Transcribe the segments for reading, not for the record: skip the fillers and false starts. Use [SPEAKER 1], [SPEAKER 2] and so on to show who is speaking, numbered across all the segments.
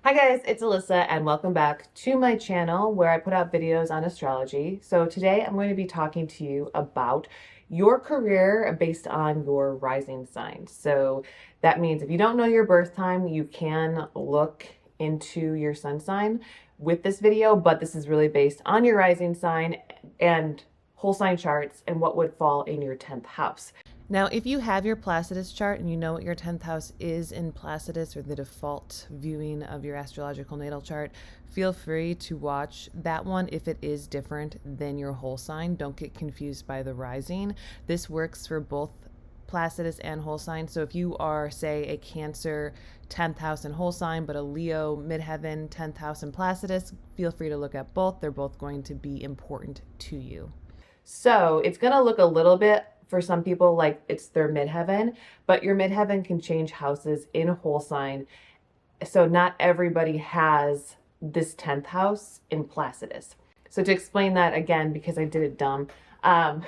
[SPEAKER 1] Hi guys, it's Alyssa and welcome back to my channel where I put out videos on astrology. So today I'm going to be talking to you about your career based on your rising sign. So that means if you don't know your birth time, you can look into your sun sign with this video, but this is really based on your rising sign and whole sign charts and what would fall in your 10th house. Now, if you have your Placidus chart and you know what your 10th house is in Placidus or the default viewing of your astrological natal chart, feel free to watch that one if it is different than your whole sign. Don't get confused by the rising. This works for both Placidus and whole sign. So if you are, say, a Cancer 10th house and whole sign, but a Leo midheaven 10th house and Placidus, feel free to look at both. They're both going to be important to you. So it's going to look a little bit for some people like it's their midheaven, but your midheaven can change houses in a whole sign. So not everybody has this 10th house in Placidus. So to explain that again, because I did it dumb,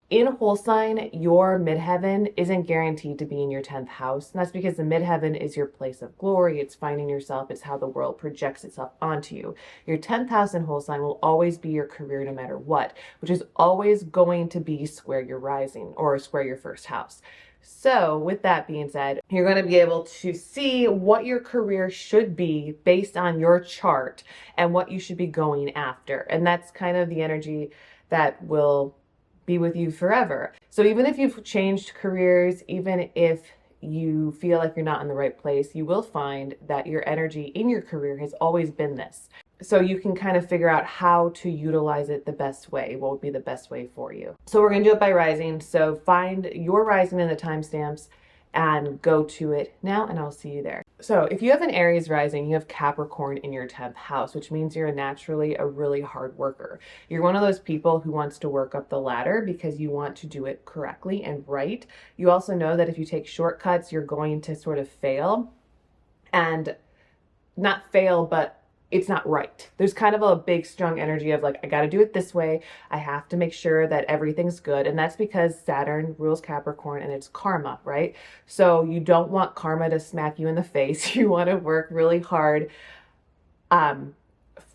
[SPEAKER 1] in whole sign, your midheaven isn't guaranteed to be in your 10th house. And that's because the midheaven is your place of glory. It's finding yourself. It's how the world projects itself onto you. Your 10th house in whole sign will always be your career no matter what, which is always going to be square your rising or square your first house. So with that being said, you're going to be able to see what your career should be based on your chart and what you should be going after. And that's kind of the energy that will be with you forever. So even if you've changed careers, even if you feel like you're not in the right place, you will find that your energy in your career has always been this. So you can kind of figure out how to utilize it the best way, what would be the best way for you. So we're going to do it by rising. So find your rising in the timestamps and go to it now, and I'll see you there. So if you have an Aries rising, you have Capricorn in your 10th house, which means you're naturally a really hard worker. You're one of those people who wants to work up the ladder because you want to do it correctly and right. You also know that if you take shortcuts, you're going to sort of fail, and not fail, but it's not right. There's kind of a big, strong energy of like, I got to do it this way. I have to make sure that everything's good. And that's because Saturn rules Capricorn and it's karma, right? So you don't want karma to smack you in the face. You want to work really hard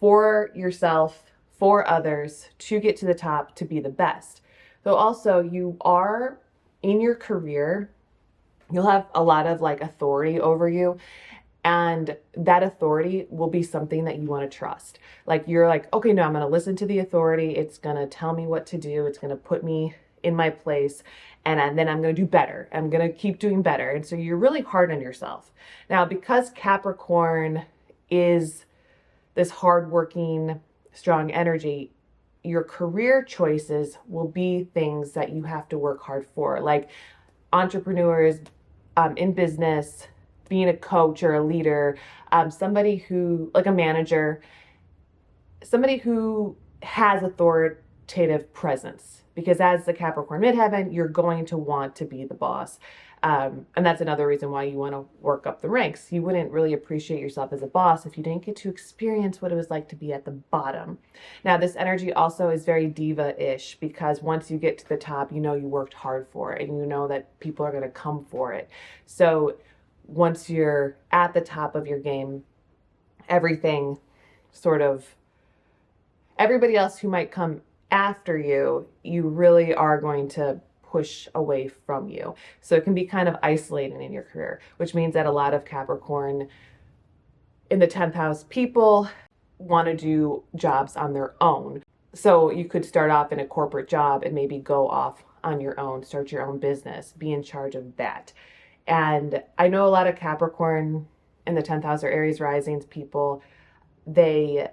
[SPEAKER 1] for yourself, for others, to get to the top, to be the best. So also you are in your career, you'll have a lot of like authority over you. And that authority will be something that you want to trust. Like you're like, okay, no, I'm going to listen to the authority. It's going to tell me what to do. It's going to put me in my place. And then I'm going to do better. I'm going to keep doing better. And so you're really hard on yourself. Now, because Capricorn is this hardworking, strong energy, your career choices will be things that you have to work hard for. Like entrepreneurs in business, being a coach or a leader, somebody who, like a manager, somebody who has authoritative presence. Because as the Capricorn midheaven, you're going to want to be the boss. And that's another reason why you want to work up the ranks. You wouldn't really appreciate yourself as a boss if you didn't get to experience what it was like to be at the bottom. Now, this energy also is very diva-ish because once you get to the top, you know you worked hard for it and you know that people are going to come for it. So once you're at the top of your game, everybody else who might come after you, you really are going to push away from you. So it can be kind of isolating in your career, which means that a lot of Capricorn in the 10th house people want to do jobs on their own. So you could start off in a corporate job and maybe go off on your own, start your own business, be in charge of that. And I know a lot of Capricorn in the 10th house or Aries risings people, they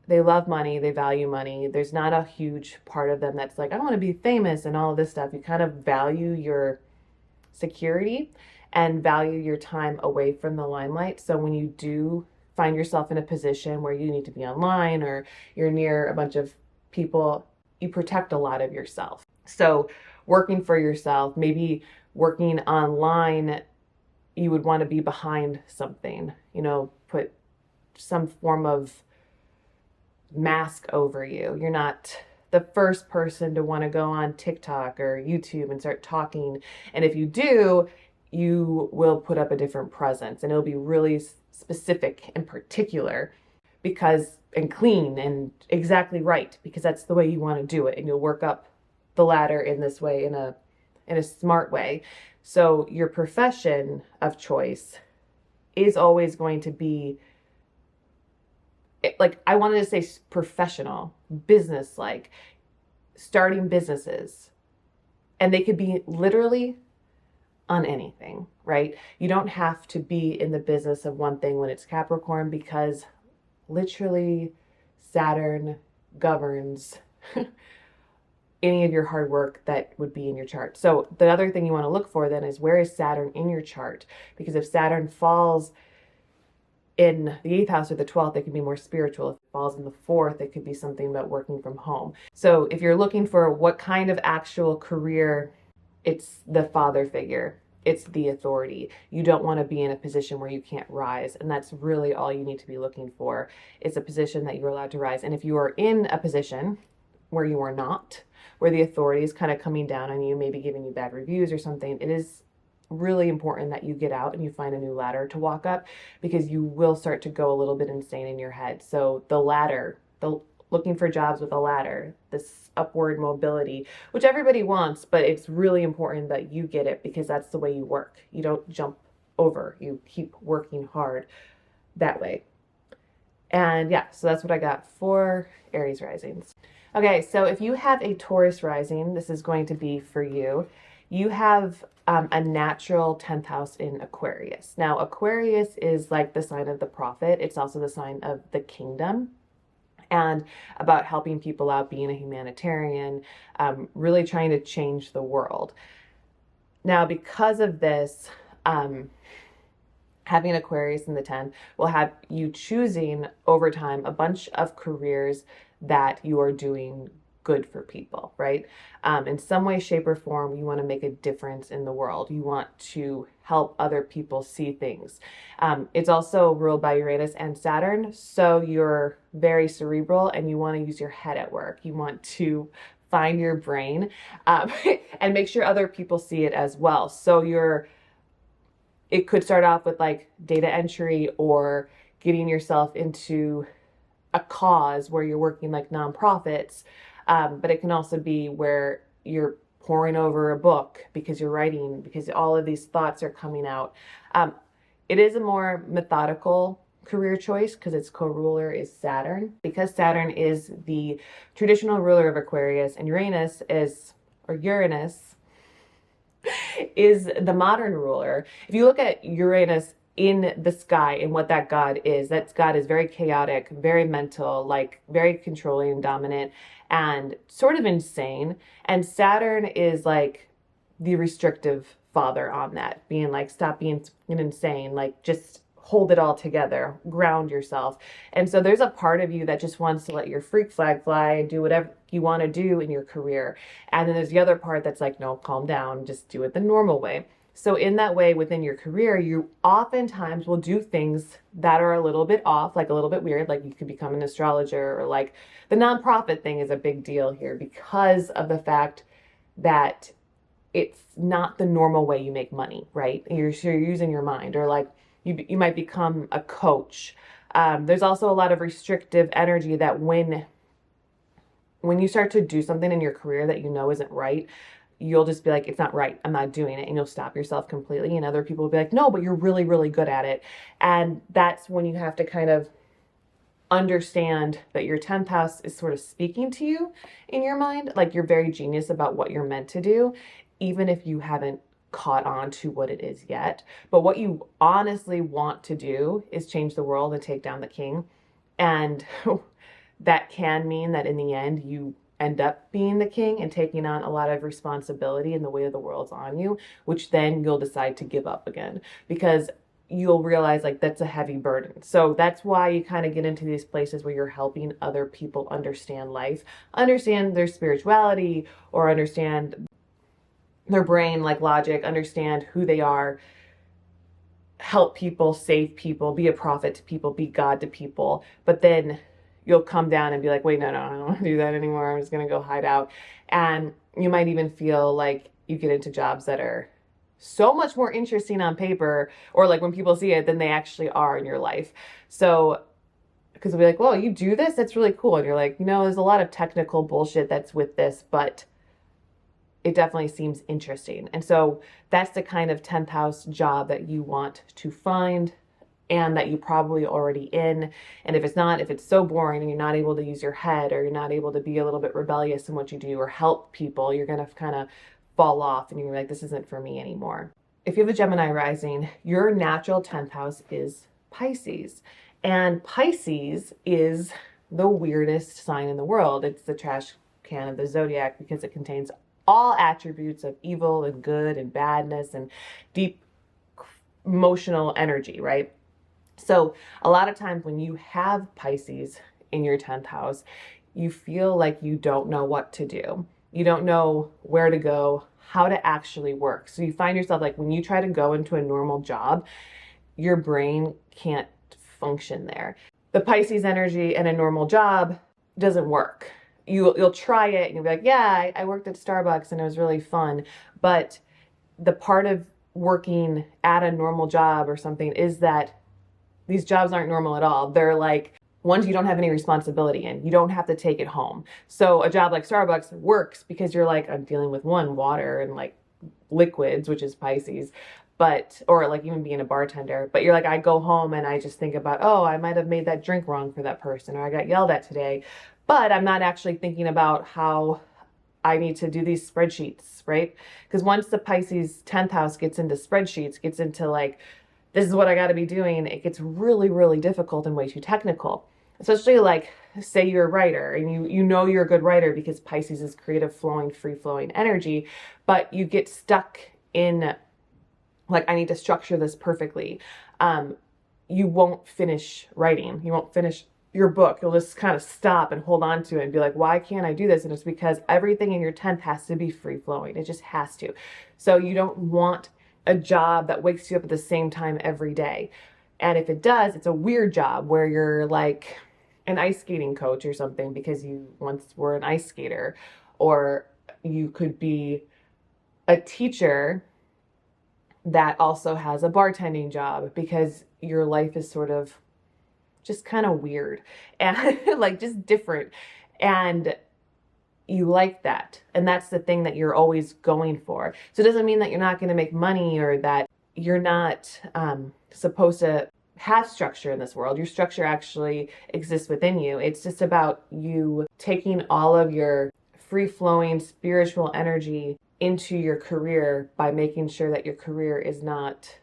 [SPEAKER 1] love money, they value money. There's not a huge part of them that's like, I want to be famous and all of this stuff. You kind of value your security and value your time away from the limelight. So when you do find yourself in a position where you need to be online or you're near a bunch of people, you protect a lot of yourself. So working for yourself, maybe working online, you would want to be behind something, put some form of mask over you. You're not the first person to want to go on TikTok or YouTube and start talking. And if you do, you will put up a different presence and it'll be really specific and particular because, and clean and exactly right, because that's the way you want to do it. And you'll work up the ladder in this way, in a smart way. So your profession of choice is always going to be, like, I wanted to say professional, business-like, starting businesses. And they could be literally on anything, right? You don't have to be in the business of one thing when it's Capricorn, because literally Saturn governs any of your hard work that would be in your chart. So the other thing you want to look for then is, where is Saturn in your chart? Because if Saturn falls in the 8th house or the 12th, it can be more spiritual. If it falls in the 4th, it could be something about working from home. So if you're looking for what kind of actual career, it's the father figure. It's the authority. You don't want to be in a position where you can't rise. And that's really all you need to be looking for. It's a position that you're allowed to rise. And if you are in a position where you are not, where the authority is kind of coming down on you, maybe giving you bad reviews or something, it is really important that you get out and you find a new ladder to walk up, because you will start to go a little bit insane in your head. So the ladder, the looking for jobs with a ladder, this upward mobility, which everybody wants, but it's really important that you get it, because that's the way you work. You don't jump over, you keep working hard that way. And yeah, so that's what I got for Aries risings. Okay, so if you have a Taurus rising, this is going to be for you. You have a natural 10th house in Aquarius. Now, Aquarius is like the sign of the prophet. It's also the sign of the kingdom, and about helping people out, being a humanitarian, really trying to change the world. Now, because of this, having Aquarius in the 10th will have you choosing over time a bunch of careers that you are doing good for people, right? In some way, shape, or form, you want to make a difference in the world. You want to help other people see things. It's also ruled by Uranus and Saturn, so you're very cerebral and you want to use your head at work. You want to find your brain and make sure other people see it as well. So it could start off with like data entry or getting yourself into a cause where you're working like nonprofits. But it can also be where you're poring over a book because you're writing, because all of these thoughts are coming out. It is a more methodical career choice because its co-ruler is Saturn. Because Saturn is the traditional ruler of Aquarius, and Uranus is the modern ruler. If you look at Uranus in the sky and what that god is very chaotic, very mental, like very controlling and dominant and sort of insane. And Saturn is like the restrictive father on that, being like, stop being insane, like just hold it all together, ground yourself. And so there's a part of you that just wants to let your freak flag fly and do whatever you want to do in your career. And then there's the other part that's like, no, calm down, just do it the normal way. So in that way, within your career, you oftentimes will do things that are a little bit off, like a little bit weird, like you could become an astrologer, or like the nonprofit thing is a big deal here because of the fact that it's not the normal way you make money, right? You're using your mind, or like you might become a coach. There's also a lot of restrictive energy that when you start to do something in your career that you know isn't right, you'll just be like, it's not right, I'm not doing it. And you'll stop yourself completely. And other people will be like, no, but you're really, really good at it. And that's when you have to kind of understand that your 10th house is sort of speaking to you in your mind. Like you're very genius about what you're meant to do, even if you haven't caught on to what it is yet. But what you honestly want to do is change the world and take down the king. And that can mean that in the end, you end up being the king and taking on a lot of responsibility and the weight of the world's on you, which then you'll decide to give up again because you'll realize like that's a heavy burden. So that's why you kind of get into these places where you're helping other people understand life, understand their spirituality, or understand their brain, like logic, understand who they are, help people, save people, be a prophet to people, be God to people. But then you'll come down and be like, wait, no, I don't want to do that anymore. I'm just going to go hide out. And you might even feel like you get into jobs that are so much more interesting on paper, or like when people see it, than they actually are in your life. So, because they'll be like, well, you do this? That's really cool. And you're like, there's a lot of technical bullshit that's with this, but it definitely seems interesting. And so that's the kind of 10th house job that you want to find, and that you probably already in. And if it's not, if it's so boring and you're not able to use your head, or you're not able to be a little bit rebellious in what you do or help people, you're going to kind of fall off and you're like, this isn't for me anymore. If you have a Gemini rising, your natural 10th house is Pisces. And Pisces is the weirdest sign in the world. It's the trash can of the zodiac because it contains all attributes of evil and good and badness and deep emotional energy, right? So a lot of times when you have Pisces in your 10th house, you feel like you don't know what to do. You don't know where to go, how to actually work. So you find yourself like when you try to go into a normal job, your brain can't function there. The Pisces energy in a normal job doesn't work. You'll try it and you'll be like, yeah, I worked at Starbucks and it was really fun. But the part of working at a normal job or something is that these jobs aren't normal at all. They're like ones you don't have any responsibility in. You don't have to take it home. So a job like Starbucks works because you're like, I'm dealing with water and like liquids, which is Pisces, or like even being a bartender. But you're like, I go home and I just think about, oh, I might have made that drink wrong for that person, or I got yelled at today. But I'm not actually thinking about how I need to do these spreadsheets, right? Because once the Pisces 10th house gets into spreadsheets, gets into like, this is what I got to be doing, it gets really, really difficult and way too technical. Especially like, say you're a writer and you know you're a good writer because Pisces is creative, flowing, free-flowing energy, but you get stuck in like, I need to structure this perfectly. You won't finish writing. You won't finish your book. You'll just kind of stop and hold on to it and be like, why can't I do this? And it's because everything in your 10th has to be free-flowing. It just has to. So you don't want a job that wakes you up at the same time every day. And if it does, it's a weird job where you're like an ice skating coach or something because you once were an ice skater, or you could be a teacher that also has a bartending job because your life is sort of just kind of weird and like just different. And you like that. And that's the thing that you're always going for. So it doesn't mean that you're not going to make money or that you're not supposed to have structure in this world. Your structure actually exists within you. It's just about you taking all of your free-flowing spiritual energy into your career by making sure that your career is not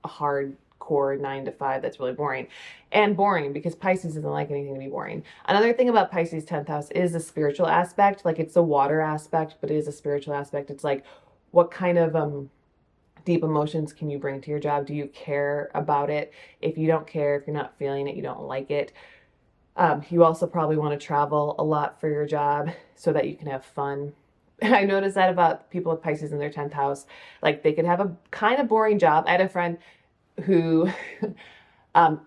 [SPEAKER 1] a hardcore 9 to 5 that's really boring. And boring because Pisces doesn't like anything to be boring. Another thing about Pisces 10th house is the spiritual aspect. Like, it's a water aspect, but it is a spiritual aspect. It's like, what kind of deep emotions can you bring to your job? Do you care about it? If you don't care, if you're not feeling it, you don't like it. You also probably want to travel a lot for your job so that you can have fun. I noticed that about people with Pisces in their 10th house. Like, they could have a kind of boring job. I had a friend who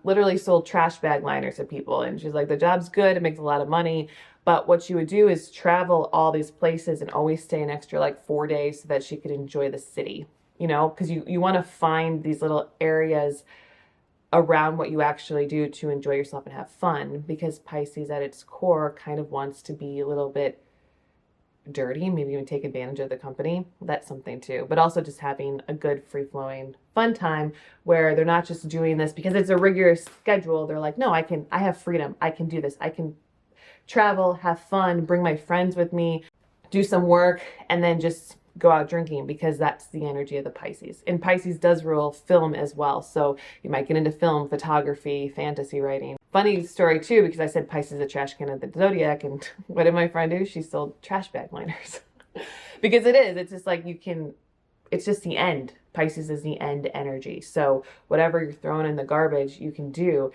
[SPEAKER 1] literally sold trash bag liners to people. And she's like, the job's good. It makes a lot of money. But what she would do is travel all these places and always stay an extra like 4 days so that she could enjoy the city, because you want to find these little areas around what you actually do to enjoy yourself and have fun, because Pisces at its core kind of wants to be a little bit dirty, maybe even take advantage of the company. That's something too. But also just having a good free-flowing fun time where they're not just doing this because it's a rigorous schedule. They're like, no, I have freedom. I can do this. I can travel, have fun, bring my friends with me, do some work, and then just go out drinking, because that's the energy of the Pisces. And Pisces does rule film as well. So you might get into film, photography, fantasy writing. Funny story too, because I said Pisces is a trash can of the zodiac, and what did my friend do? She sold trash bag liners. Because it is. It's just like it's just the end. Pisces is the end energy. So whatever you're throwing in the garbage, you can do,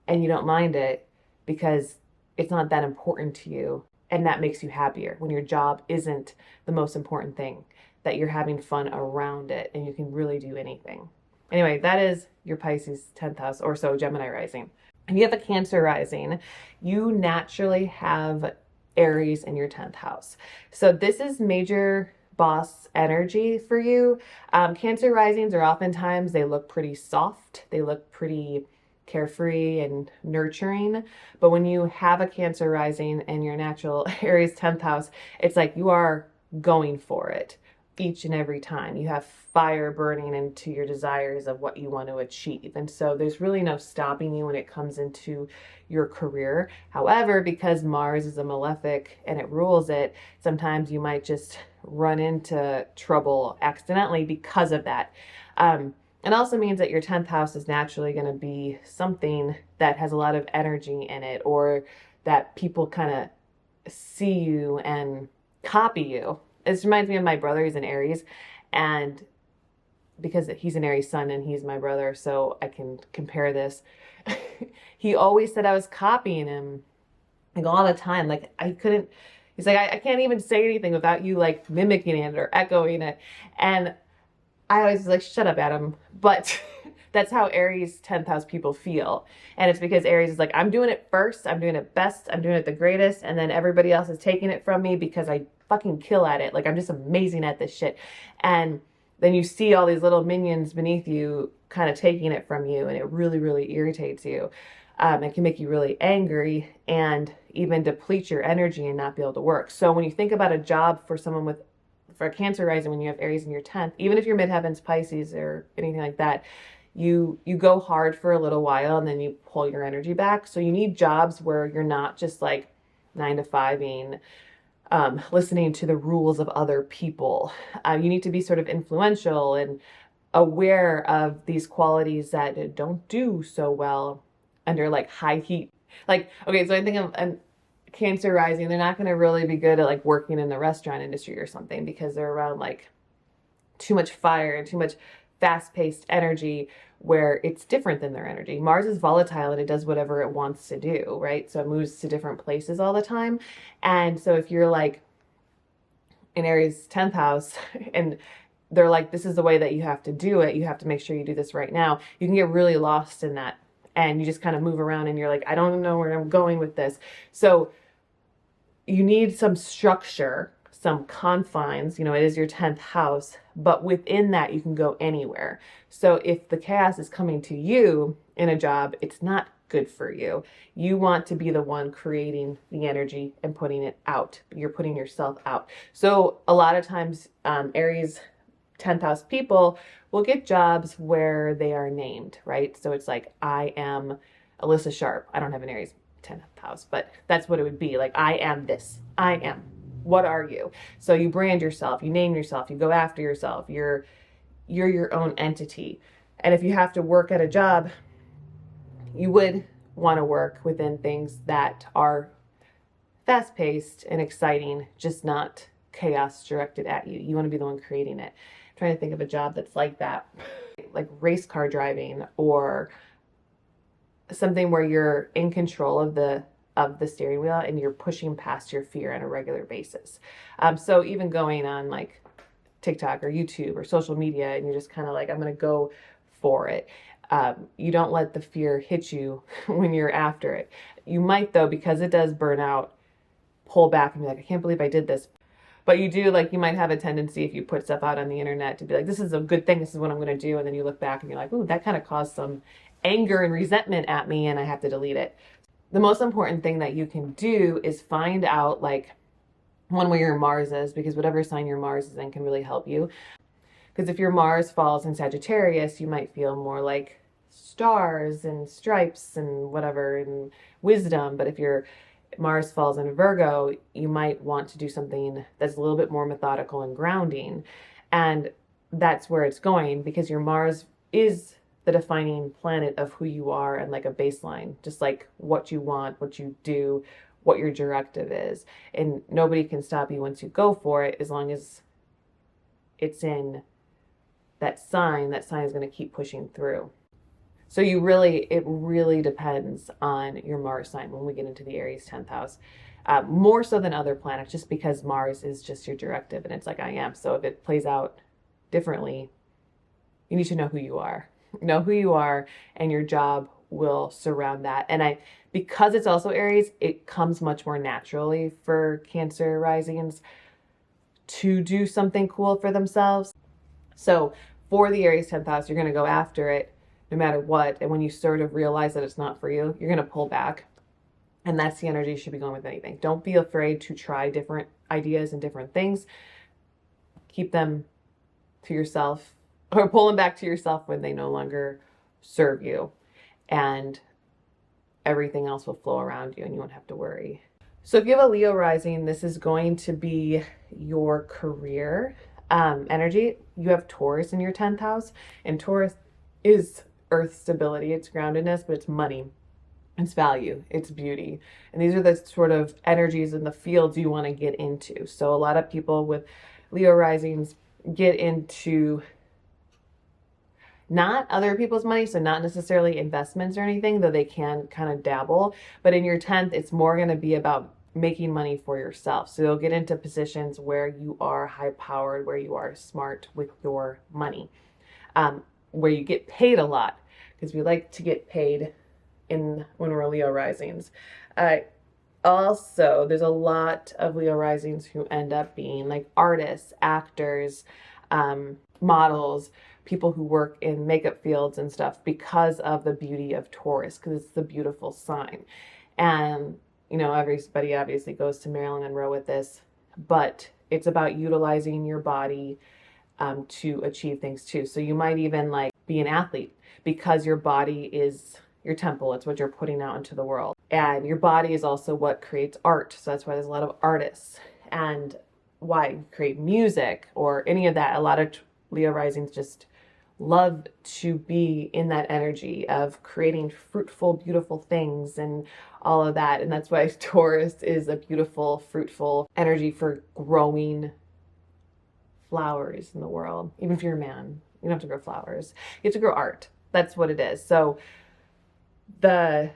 [SPEAKER 1] and you don't mind it because it's not that important to you. And that makes you happier when your job isn't the most important thing, that you're having fun around it and you can really do anything. Anyway, that is your Pisces 10th house, or so Gemini rising. If you have a Cancer rising, you naturally have Aries in your 10th house. So this is major boss energy for you. Cancer risings are oftentimes, they look pretty soft. They look pretty carefree and nurturing. But when you have a Cancer rising and your natural Aries 10th house, it's like you are going for it each and every time. You have fire burning into your desires of what you want to achieve. And so there's really no stopping you when it comes into your career. However, because Mars is a malefic and it rules it, sometimes you might just run into trouble accidentally because of that. It also means that your 10th house is naturally going to be something that has a lot of energy in it, or that people kind of see you and copy you. This reminds me of my brother. He's an Aries, and because he's an Aries sun and he's my brother, so I can compare this. He always said I was copying him, like all the time. Like I couldn't, he's like, I can't even say anything without you like mimicking it or echoing it. And I always was like, shut up, Adam. But that's how Aries 10th house people feel. And it's because Aries is like, I'm doing it first, I'm doing it best, I'm doing it the greatest, and then everybody else is taking it from me because I fucking kill at it. Like, I'm just amazing at this shit. And then you see all these little minions beneath you kind of taking it from you, and it really, really irritates you. It can make you really angry and even deplete your energy and not be able to work. So when you think about a job for someone for a Cancer rising, when you have Aries in your 10th, even if you're Midheaven's Pisces or anything like that, you go hard for a little while and then you pull your energy back. So you need jobs where you're not just like 9 to 5ing, listening to the rules of other people. You need to be sort of influential and aware of these qualities that don't do so well under like high heat. Like, okay, so I think of a Cancer rising, they're not going to really be good at like working in the restaurant industry or something, because they're around like too much fire and too much fast-paced energy where it's different than their energy. Mars is volatile and it does whatever it wants to do, right? So it moves to different places all the time. And so if you're like in Aries 10th house and they're like, this is the way that you have to do it, you have to make sure you do this right now, you can get really lost in that. And you just kind of move around and you're like, I don't know where I'm going with this. So you need some structure, some confines. You know, it is your 10th house, but within that you can go anywhere. So if the chaos is coming to you in a job, it's not good for you. You want to be the one creating the energy and putting it out. You're putting yourself out. So a lot of times Aries 10th house people will get jobs where they are named, right? So it's like, I am Alyssa Sharp. I don't have an Aries 10th house, but that's what it would be. Like, I am this. I am. What are you? So you brand yourself, you name yourself, you go after yourself. You're your own entity. And if you have to work at a job, you would want to work within things that are fast-paced and exciting, just not chaos directed at you. You want to be the one creating it. I'm trying to think of a job that's like that, like race car driving, or something where you're in control of the steering wheel and you're pushing past your fear on a regular basis. So even going on like TikTok or YouTube or social media, and you're just kind of like, I'm going to go for it. You don't let the fear hit you when you're after it. You might, though, because it does burn out, pull back and be like, I can't believe I did this. But you do, like, you might have a tendency, if you put stuff out on the internet, to be like, this is a good thing, this is what I'm going to do. And then you look back and you're like, ooh, that kind of caused some anger and resentment at me, and I have to delete it. The most important thing that you can do is find out, like, one, where your Mars is, because whatever sign your Mars is in can really help you. Because if your Mars falls in Sagittarius, you might feel more like stars and stripes and whatever and wisdom. But if your Mars falls in Virgo, you might want to do something that's a little bit more methodical and grounding. And that's where it's going, because your Mars is the defining planet of who you are, and like a baseline, just like what you want, what you do, what your directive is. And nobody can stop you once you go for it, as long as it's in that sign is going to keep pushing through. So it really depends on your Mars sign when we get into the Aries 10th house, more so than other planets, just because Mars is just your directive and it's like, I am. So if it plays out differently, you need to know who you are. Know who you are, and your job will surround that. And because it's also Aries, it comes much more naturally for Cancer risings to do something cool for themselves. So for the Aries 10th house, you're going to go after it no matter what. And when you sort of realize that it's not for you, you're going to pull back. And that's the energy you should be going with anything. Don't be afraid to try different ideas and different things. Keep them to yourself, or pull them back to yourself when they no longer serve you. And everything else will flow around you and you won't have to worry. So if you have a Leo rising, this is going to be your career energy. You have Taurus in your 10th house, and Taurus is earth stability, it's groundedness, but it's money, it's value, it's beauty. And these are the sort of energies in the fields you want to get into. So a lot of people with Leo risings get into not other people's money, so not necessarily investments or anything, though they can kind of dabble. But in your 10th, it's more going to be about making money for yourself. So you'll get into positions where you are high powered, where you are smart with your money, where you get paid a lot, because we like to get paid when we're Leo risings. Also, there's a lot of Leo risings who end up being like artists, actors, models, people who work in makeup fields and stuff, because of the beauty of Taurus, because it's the beautiful sign. And you know, everybody obviously goes to Marilyn Monroe with this, but it's about utilizing your body to achieve things too. So you might even like be an athlete, because your body is your temple. It's what you're putting out into the world. And your body is also what creates art. So that's why there's a lot of artists, and why you create music or any of that. A lot of Leo risings just love to be in that energy of creating fruitful, beautiful things and all of that. And that's why Taurus is a beautiful, fruitful energy for growing flowers in the world. Even if you're a man, you don't have to grow flowers. You have to grow art. That's what it is. So the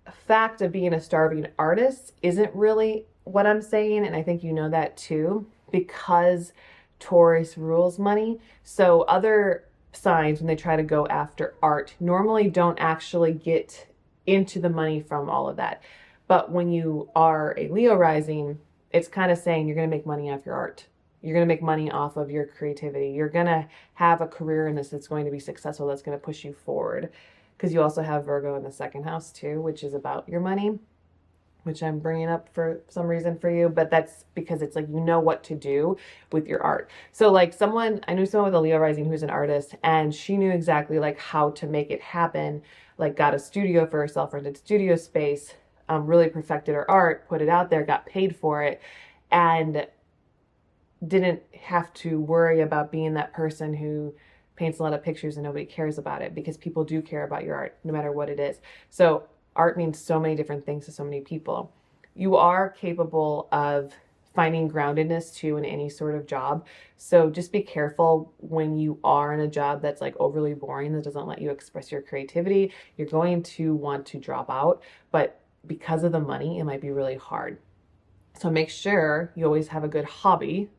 [SPEAKER 1] fact of being a starving artist isn't really what I'm saying. And I think you know that too, because Taurus rules money. So other signs, when they try to go after art, normally don't actually get into the money from all of that. But when you are a Leo rising, it's kind of saying you're going to make money off your art. You're going to make money off of your creativity. You're going to have a career in this that's going to be successful, that's going to push you forward. Because you also have Virgo in the 2nd house too, which is about your money, which I'm bringing up for some reason for you, but that's because it's like, you know what to do with your art. So like I knew someone with a Leo rising who's an artist, and she knew exactly like how to make it happen, like got a studio for herself, rented studio space, really perfected her art, put it out there, got paid for it, and didn't have to worry about being that person who paints a lot of pictures and nobody cares about it, because people do care about your art no matter what it is. So art means so many different things to so many people. You are capable of finding groundedness too in any sort of job. So just be careful when you are in a job that's like overly boring, that doesn't let you express your creativity. You're going to want to drop out, but because of the money, it might be really hard. So make sure you always have a good hobby.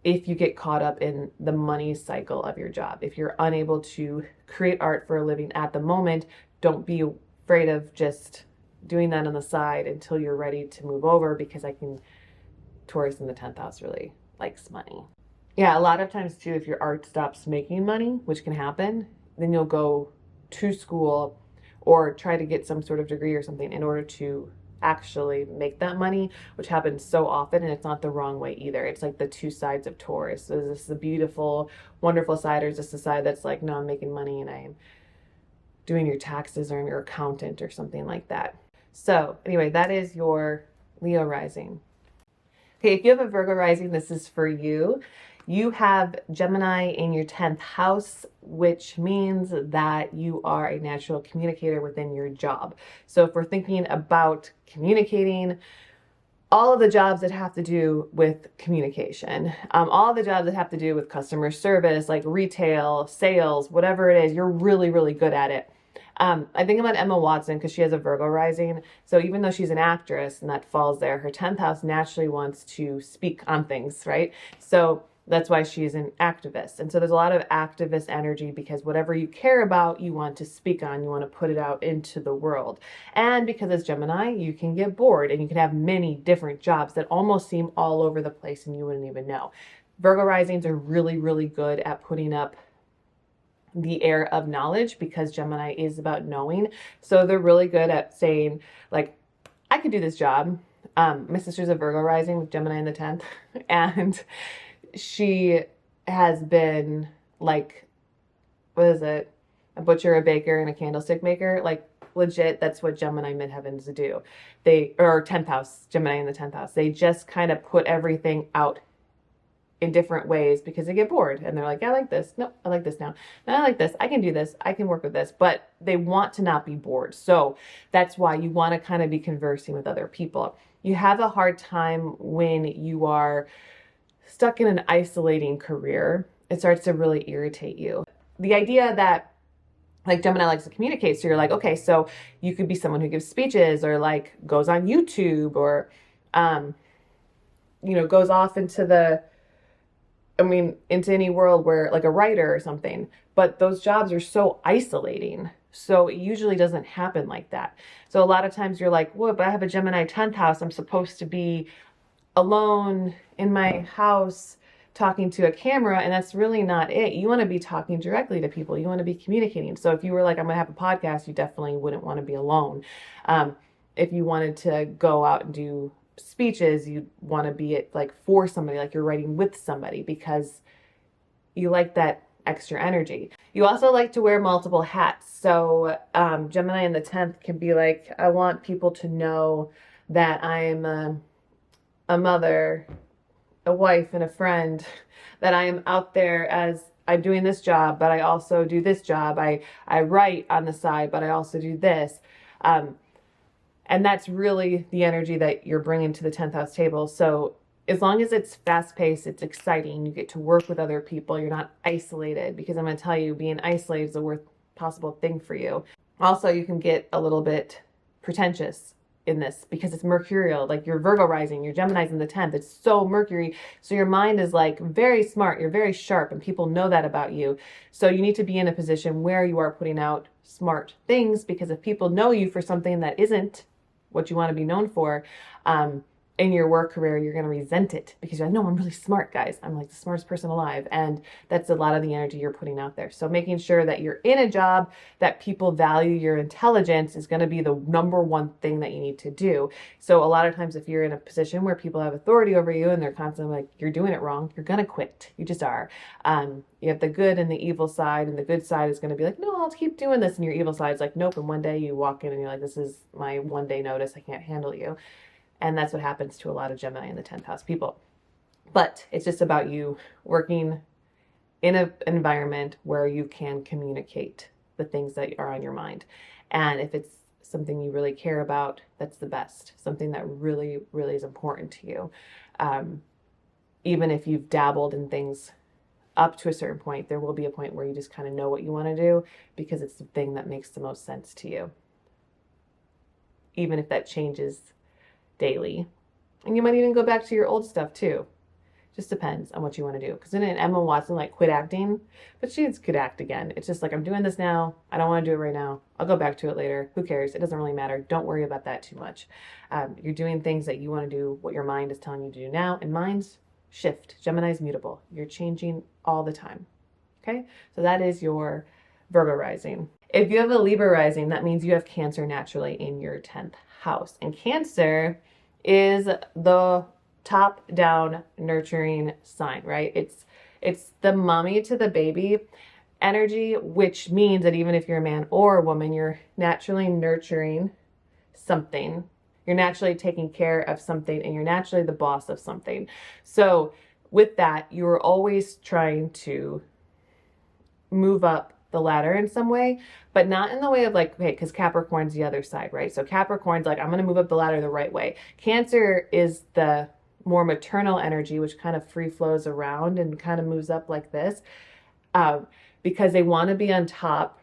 [SPEAKER 1] If you get caught up in the money cycle of your job, if you're unable to create art for a living at the moment, don't be afraid of just doing that on the side until you're ready to move over, because Taurus in the 10th house really likes money. Yeah, a lot of times too, if your art stops making money, which can happen, then you'll go to school or try to get some sort of degree or something in order to actually make that money, which happens so often. And it's not the wrong way either. It's like the two sides of Taurus. So is this the beautiful, wonderful side, or is this the side that's like, no, I'm making money and I am doing your taxes, or I'm your accountant or something like that. So anyway, that is your Leo rising. Okay, if you have a Virgo rising, this is for you. You have Gemini in your 10th house, which means that you are a natural communicator within your job. So if we're thinking about communicating, all of the jobs that have to do with communication, all the jobs that have to do with customer service, like retail, sales, whatever it is, you're really, really good at it. I think about Emma Watson because she has a Virgo rising. So even though she's an actress and that falls there, her 10th house naturally wants to speak on things, right? So That's why she's an activist. And so there's a lot of activist energy because whatever you care about, you want to speak on, you want to put it out into the world. And because it's Gemini, you can get bored and you can have many different jobs that almost seem all over the place and you wouldn't even know. Virgo risings are really, really good at putting up the air of knowledge because Gemini is about knowing. So they're really good at saying, like, I could do this job. My sister's a Virgo rising with Gemini in the 10th, and she has been like, what is it? A butcher, a baker, and a candlestick maker. Like, legit, that's what Gemini midheavens do. Or 10th house, Gemini in the 10th house. They just kind of put everything out in different ways because they get bored and they're like, I like this. No, I like this now. No, I like this. I can do this. I can work with this, but they want to not be bored. So that's why you want to kind of be conversing with other people. You have a hard time when you are stuck in an isolating career. It starts to really irritate you. The idea that like Gemini likes to communicate. So you're like, okay, so you could be someone who gives speeches or like goes on YouTube or, goes off into into any world where like a writer or something, but those jobs are so isolating. So it usually doesn't happen like that. So a lot of times you're like, well, but I have a Gemini 10th house. I'm supposed to be alone in my house talking to a camera, and that's really not it. You want to be talking directly to people. You want to be communicating. So if you were like, I'm going to have a podcast, you definitely wouldn't want to be alone. If you wanted to go out and do speeches, you want to be it like for somebody, like you're writing with somebody because you like that extra energy. You also like to wear multiple hats. So Gemini in the 10th can be like, I want people to know that I'm a mother, a wife, and a friend, that I am out there as I'm doing this job, but I also do this job. I write on the side, but I also do this. And that's really the energy that you're bringing to the 10th house table. So as long as it's fast paced, it's exciting, you get to work with other people, you're not isolated, because I'm going to tell you, being isolated is the worst possible thing for you. Also, you can get a little bit pretentious in this because it's mercurial, like your Virgo rising, your Gemini's in the 10th. It's so Mercury. So your mind is like very smart. You're very sharp and people know that about you. So you need to be in a position where you are putting out smart things, because if people know you for something that isn't what you want to be known for, in your work career, you're going to resent it because you're like, no, I'm really smart, guys. I'm like the smartest person alive. And that's a lot of the energy you're putting out there. So making sure that you're in a job that people value your intelligence is going to be the number one thing that you need to do. So a lot of times if you're in a position where people have authority over you and they're constantly like, you're doing it wrong, you're going to quit. You just are. You have the good and the evil side, and the good side is going to be like, no, I'll keep doing this. And your evil side is like, nope. And one day you walk in and you're like, this is my 1 day notice. I can't handle you. And that's what happens to a lot of Gemini in the 10th house people. But it's just about you working in an environment where you can communicate the things that are on your mind. And if it's something you really care about, that's the best. Something that really, really is important to you. Even if you've dabbled in things up to a certain point, there will be a point where you just kind of know what you want to do because it's the thing that makes the most sense to you. Even if that changes daily. And you might even go back to your old stuff too. Just depends on what you want to do. Because then Emma Watson like quit acting, but she could act again. It's just like, I'm doing this now. I don't want to do it right now. I'll go back to it later. Who cares? It doesn't really matter. Don't worry about that too much. You're doing things that you want to do, what your mind is telling you to do now. And minds shift. Gemini's mutable. You're changing all the time. Okay? So that is your Virgo rising. If you have a Libra rising, that means you have Cancer naturally in your 10th house. And Cancer is the top-down nurturing sign, right? It's the mommy to the baby energy, which means that even if you're a man or a woman, you're naturally nurturing something. You're naturally taking care of something, and you're naturally the boss of something. So with that, you're always trying to move up the ladder in some way, but not in the way of like, okay, because Capricorn's the other side, right? So Capricorn's like, I'm going to move up the ladder the right way. Cancer is the more maternal energy, which kind of free flows around and kind of moves up like this, because they want to be on top,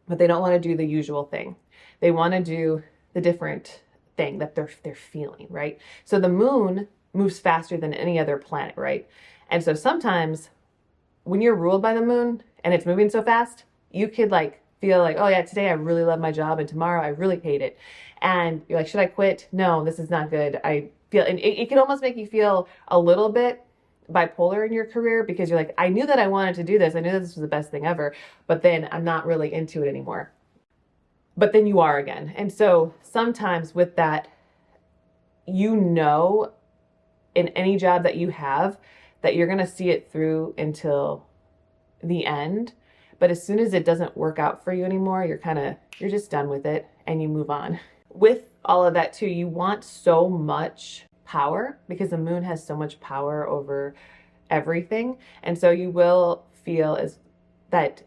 [SPEAKER 1] but they don't want to do the usual thing. They want to do the different thing that they're feeling, right? So the moon moves faster than any other planet, right? And so sometimes when you're ruled by the moon and it's moving so fast, you could like feel like, oh yeah, today I really love my job and tomorrow I really hate it. And you're like, should I quit? No, this is not good. I feel, and it can almost make you feel a little bit bipolar in your career because you're like, I knew that I wanted to do this. I knew that this was the best thing ever, but then I'm not really into it anymore. But then you are again. And so sometimes with that, you know, in any job that you have, that you're going to see it through until the end. But as soon as it doesn't work out for you anymore, you're just done with it and you move on. With all of that too, you want so much power because the moon has so much power over everything. And so you will feel as that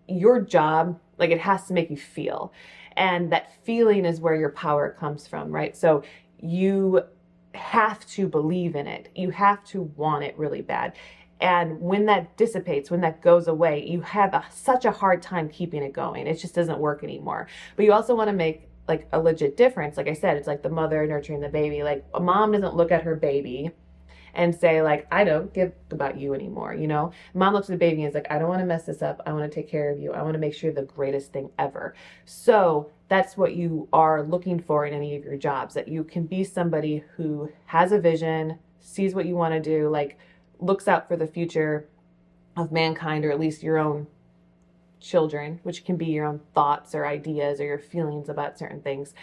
[SPEAKER 1] your job, like it has to make you feel. And that feeling is where your power comes from, right? So you have to believe in it. You have to want it really bad. And when that dissipates, when that goes away, you have such a hard time keeping it going. It just doesn't work anymore. But you also want to make like a legit difference. Like I said, it's like the mother nurturing the baby. Like a mom doesn't look at her baby and say like, I don't give about you anymore. You know, mom looks at the baby and is like, I don't want to mess this up. I want to take care of you. I want to make sure you're the greatest thing ever. So that's what you are looking for in any of your jobs, that you can be somebody who has a vision, sees what you want to do, like looks out for the future of mankind, or at least your own children, which can be your own thoughts or ideas or your feelings about certain things.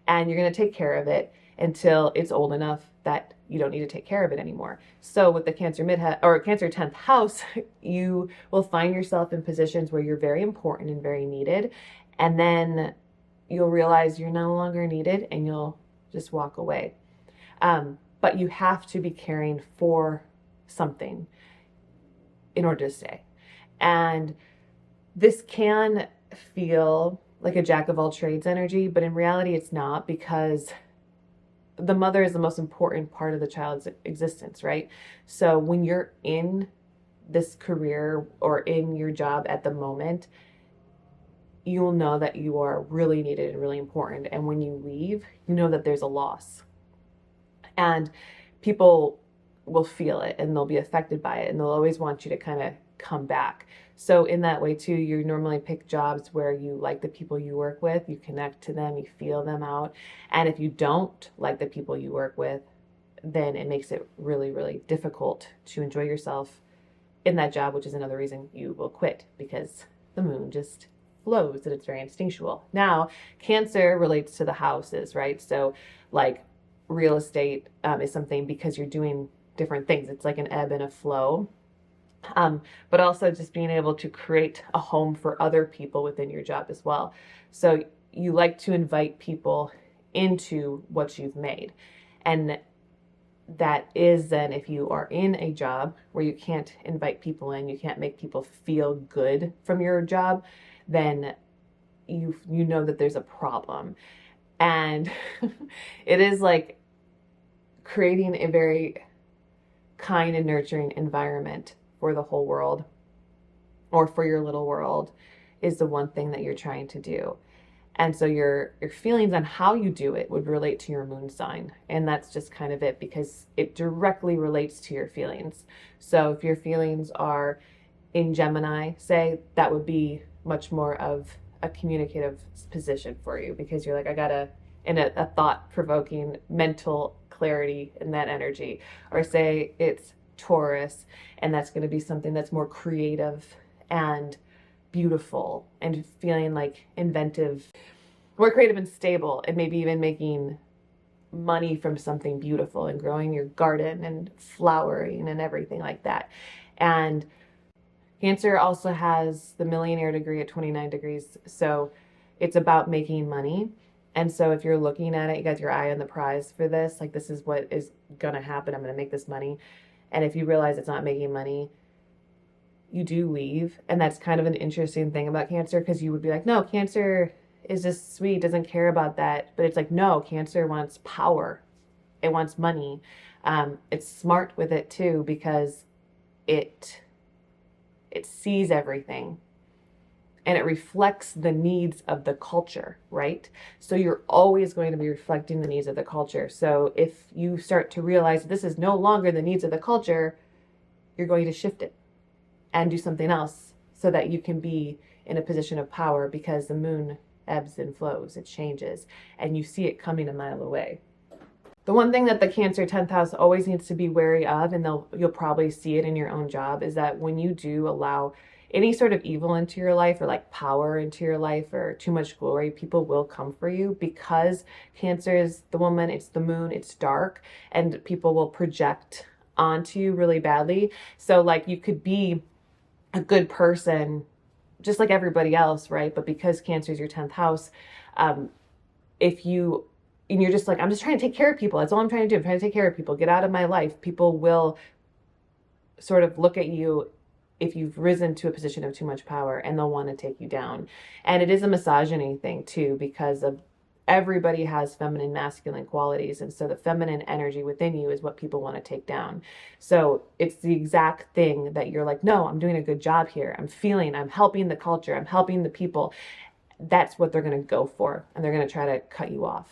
[SPEAKER 1] And you're going to take care of it until it's old enough that you don't need to take care of it anymore. So with the Cancer Cancer 10th house, you will find yourself in positions where you're very important and very needed. And then you'll realize you're no longer needed and you'll just walk away. But you have to be caring for something in order to stay. And this can feel like a jack of all trades energy, but in reality it's not, because the mother is the most important part of the child's existence, right? So when you're in this career or in your job at the moment, you will know that you are really needed and really important. And when you leave, you know that there's a loss. And people will feel it and they'll be affected by it, and they'll always want you to kind of come back. So in that way too, you normally pick jobs where you like the people you work with, you connect to them, you feel them out. And if you don't like the people you work with, then it makes it really, really difficult to enjoy yourself in that job, which is another reason you will quit, because the moon just flows and it's very instinctual. Now, Cancer relates to the houses, right? So like real estate is something because you're doing different things. It's like an ebb and a flow. But also just being able to create a home for other people within your job as well. So you like to invite people into what you've made. And that is then, if you are in a job where you can't invite people in, you can't make people feel good from your job, then you know that there's a problem. And it is like creating a very kind and nurturing environment for the whole world, or for your little world, is the one thing that you're trying to do. And so your feelings on how you do it would relate to your moon sign. And that's just kind of it, because it directly relates to your feelings. So if your feelings are in Gemini, say, that would be much more of a communicative position for you, because you're like, I gotta, in a thought-provoking mental clarity in that energy. Or say it's Taurus, and that's going to be something that's more creative and beautiful and feeling like inventive, more creative and stable, and maybe even making money from something beautiful and growing your garden and flowering and everything like that. And Cancer also has the millionaire degree at 29 degrees. So it's about making money. And so if you're looking at it, you got your eye on the prize for this, like this is what is going to happen. I'm going to make this money. And if you realize it's not making money, you do leave. And that's kind of an interesting thing about Cancer, because you would be like, no, Cancer is just sweet, doesn't care about that. But it's like, no, Cancer wants power. It wants money. It's smart with it too, because it sees everything and it reflects the needs of the culture, right? So you're always going to be reflecting the needs of the culture. So if you start to realize this is no longer the needs of the culture, you're going to shift it and do something else so that you can be in a position of power, because the moon ebbs and flows, it changes, and you see it coming a mile away. The one thing that the Cancer 10th house always needs to be wary of, and you'll probably see it in your own job, is that when you do allow any sort of evil into your life, or like power into your life, or too much glory, people will come for you, because Cancer is the woman, it's the moon, it's dark, and people will project onto you really badly. So like you could be a good person just like everybody else, right? But because Cancer is your 10th house, if you, and you're just like, I'm just trying to take care of people. That's all I'm trying to do. I'm trying to take care of people. Get out of my life. People will sort of look at you if you've risen to a position of too much power, and they'll want to take you down. And it is a misogyny thing too, because of everybody has feminine, masculine qualities. And so the feminine energy within you is what people want to take down. So it's the exact thing that you're like, no, I'm doing a good job here. I'm helping the culture. I'm helping the people. That's what they're going to go for. And they're going to try to cut you off.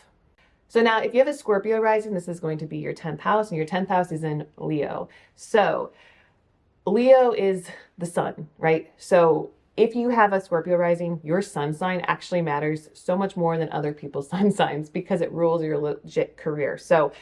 [SPEAKER 1] So now if you have a Scorpio rising, this is going to be your 10th house, and your 10th house is in Leo. So Leo is the sun, right? So if you have a Scorpio rising, your sun sign actually matters so much more than other people's sun signs, because it rules your legit career. So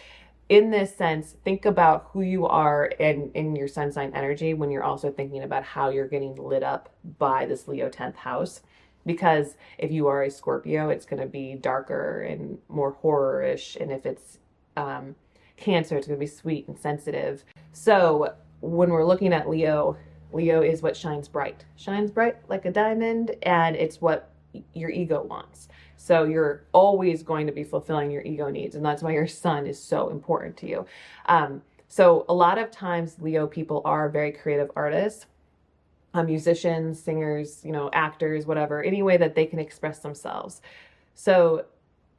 [SPEAKER 1] in this sense, think about who you are in your sun sign energy when you're also thinking about how you're getting lit up by this Leo 10th house. Because if you are a Scorpio, it's going to be darker and more horror-ish. And if it's Cancer, it's going to be sweet and sensitive. So when we're looking at Leo, Leo is what shines bright like a diamond, and it's what your ego wants. So you're always going to be fulfilling your ego needs, and that's why your sun is so important to you. So a lot of times Leo people are very creative artists, musicians, singers, actors, whatever, any way that they can express themselves. So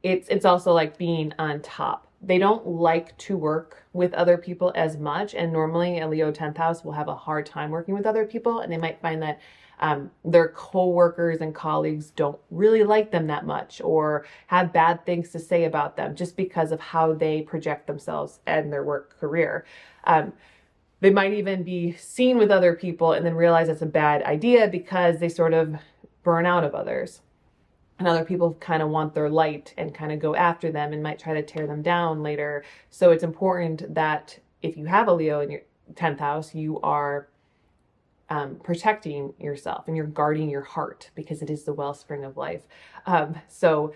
[SPEAKER 1] it's also like being on top. They don't like to work with other people as much. And normally a Leo 10th house will have a hard time working with other people. And they might find that their co-workers and colleagues don't really like them that much, or have bad things to say about them just because of how they project themselves and their work career. They might even be seen with other people and then realize it's a bad idea because they sort of burn out of others. And other people kind of want their light and kind of go after them and might try to tear them down later. So it's important that if you have a Leo in your 10th house, you are protecting yourself and you're guarding your heart, because it is the wellspring of life. So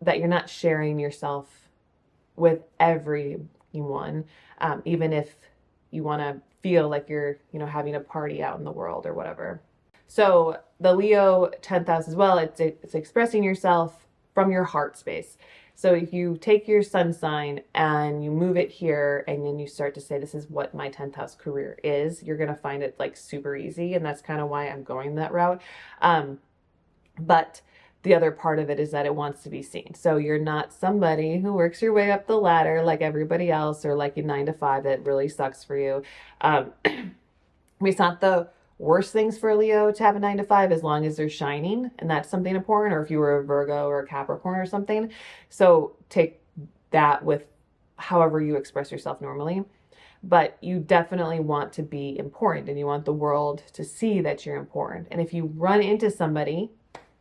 [SPEAKER 1] that you're not sharing yourself with everyone, even if you want to feel like you're, having a party out in the world or whatever. So the Leo 10th house as well, it's expressing yourself from your heart space. So if you take your sun sign and you move it here, and then you start to say, this is what my 10th house career is, you're going to find it like super easy. And that's kind of why I'm going that route. But the other part of it is that it wants to be seen. So you're not somebody who works your way up the ladder like everybody else, or like a 9 to 5 that really sucks for you. It's not the worst things for a Leo to have a 9 to 5, as long as they're shining, and that's something important. Or if you were a Virgo or a Capricorn or something. So take that with however you express yourself normally. But you definitely want to be important, and you want the world to see that you're important. And if you run into somebody,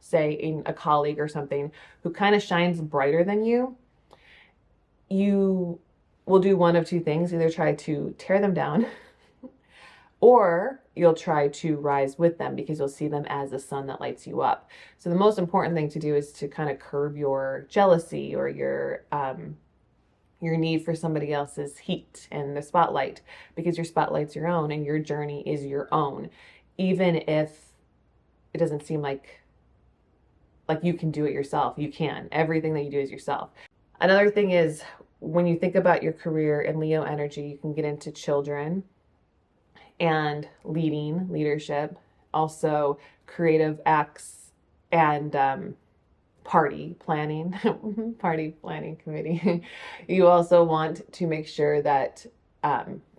[SPEAKER 1] say in a colleague or something, who kind of shines brighter than you, you will do one of two things: either try to tear them down, or you'll try to rise with them, because you'll see them as the sun that lights you up. So the most important thing to do is to kind of curb your jealousy or your need for somebody else's heat and the spotlight, because your spotlight's your own and your journey is your own, even if it doesn't seem like you can do it yourself. You can. Everything that you do is yourself. Another thing is, when you think about your career in Leo energy, you can get into children and leadership, also creative acts, and party planning committee. You also want to make sure that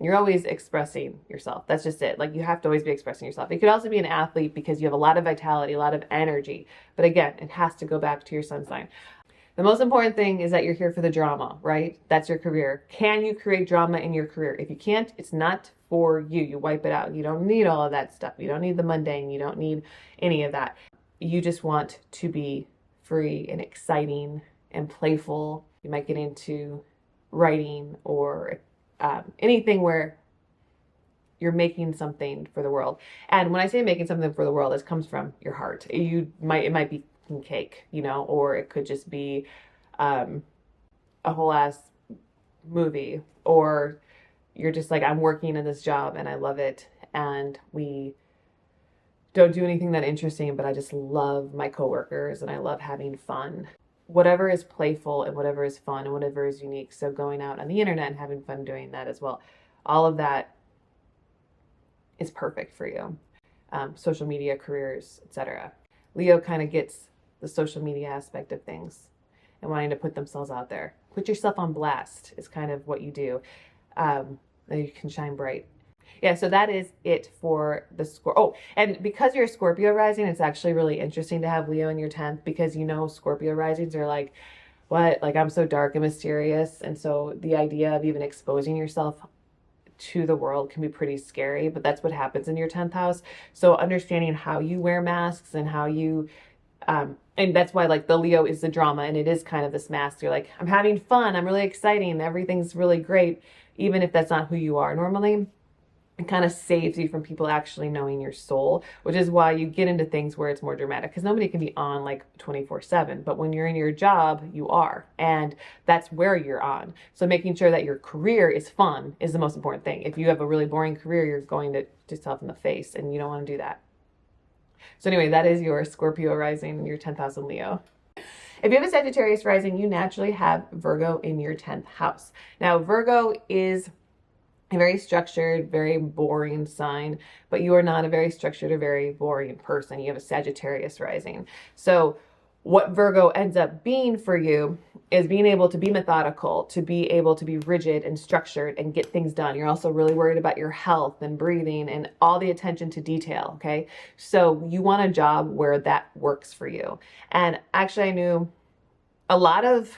[SPEAKER 1] you're always expressing yourself. That's just it. Like, you have to always be expressing yourself. You could also be an athlete because you have a lot of vitality, a lot of energy. But again, it has to go back to your sun sign. The most important thing is that you're here for the drama, right? That's your career. Can you create drama in your career? If you can't, it's not for you. You wipe it out. You don't need all of that stuff. You don't need the mundane. You don't need any of that. You just want to be free and exciting and playful. You might get into writing or anything where you're making something for the world. And when I say making something for the world, this comes from your heart. It might be cake, you know, or it could just be a whole ass movie, or you're just like, I'm working in this job and I love it, and we don't do anything that interesting, but I just love my coworkers and I love having fun. Whatever is playful and whatever is fun and whatever is unique. So going out on the internet and having fun doing that as well. All of that is perfect for you. Social media, careers, etc. Leo kind of gets the social media aspect of things and wanting to put themselves out there. Put yourself on blast is kind of what you do. Then you can shine bright. Yeah, so that is it for the Scorpio. Oh, and because you're a Scorpio rising, it's actually really interesting to have Leo in your 10th, because you know Scorpio risings are like, what? Like, I'm so dark and mysterious. And so the idea of even exposing yourself to the world can be pretty scary, but that's what happens in your 10th house. So understanding how you wear masks and how you, and that's why like the Leo is the drama, and it is kind of this mask. You're like, I'm having fun. I'm really exciting. Everything's really great. Even if that's not who you are normally, it kind of saves you from people actually knowing your soul, which is why you get into things where it's more dramatic, because nobody can be on like 24/7. But when you're in your job, you are. And that's where you're on. So making sure that your career is fun is the most important thing. If you have a really boring career, you're going to yourself in the face, and you don't want to do that. So anyway, that is your Scorpio rising and your 10th house in Leo. If you have a Sagittarius rising, you naturally have Virgo in your 10th house. Now, Virgo is a very structured, very boring sign, but you are not a very structured or very boring person. You have a Sagittarius rising. So what Virgo ends up being for you is being able to be methodical, to be able to be rigid and structured and get things done. You're also really worried about your health and breathing and all the attention to detail, okay? So you want a job where that works for you. And actually, I knew a lot of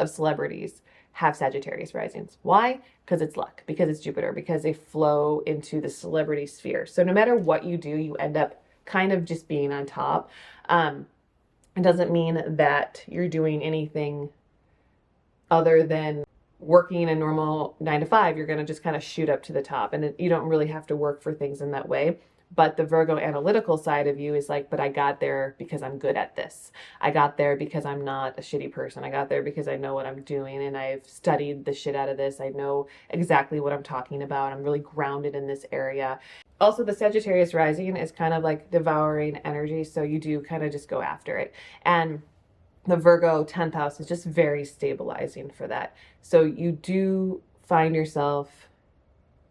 [SPEAKER 1] celebrities have Sagittarius risings. Why? Because it's luck, because it's Jupiter, because they flow into the celebrity sphere. So no matter what you do, you end up kind of just being on top. It doesn't mean that you're doing anything other than working a normal 9 to 5. You're going to just kind of shoot up to the top, and you don't really have to work for things in that way. But the Virgo analytical side of you is like, but I got there because I'm good at this. I got there because I'm not a shitty person. I got there because I know what I'm doing, and I've studied the shit out of this. I know exactly what I'm talking about. I'm really grounded in this area. Also, the Sagittarius rising is kind of like devouring energy, so you do kind of just go after it. And the Virgo 10th house is just very stabilizing for that. So you do find yourself,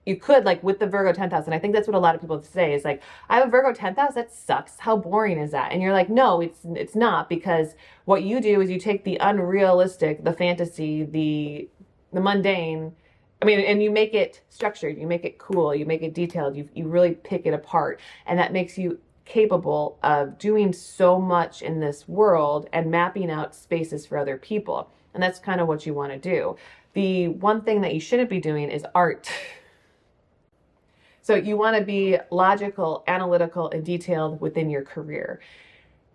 [SPEAKER 1] you could, like with the Virgo 10th house, and I think that's what a lot of people say is like, I have a Virgo 10th house, that sucks. How boring is that? And you're like, no, it's not, because what you do is you take the unrealistic, the fantasy, the mundane, I mean, and you make it structured, you make it cool, you make it detailed, you really pick it apart, and that makes you capable of doing so much in this world and mapping out spaces for other people. And that's kind of what you want to do. The one thing that you shouldn't be doing is art. So you want to be logical, analytical, and detailed within your career.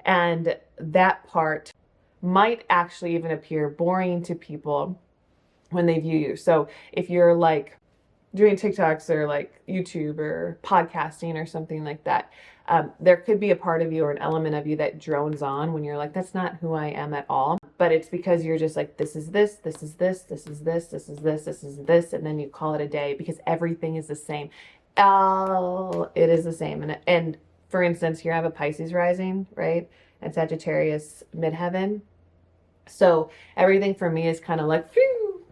[SPEAKER 1] And that part might actually even appear boring to people when they view you. So if you're like doing TikToks or like YouTube or podcasting or something like that, there could be a part of you or an element of you that drones on when you're like, that's not who I am at all. But it's because you're just like, this is this, this is this, this is this, this is this, this is this, and then you call it a day because everything is the same. Oh, it is the same. And for instance, here I have a Pisces rising, right? And Sagittarius midheaven. So everything for me is kind of like, phew,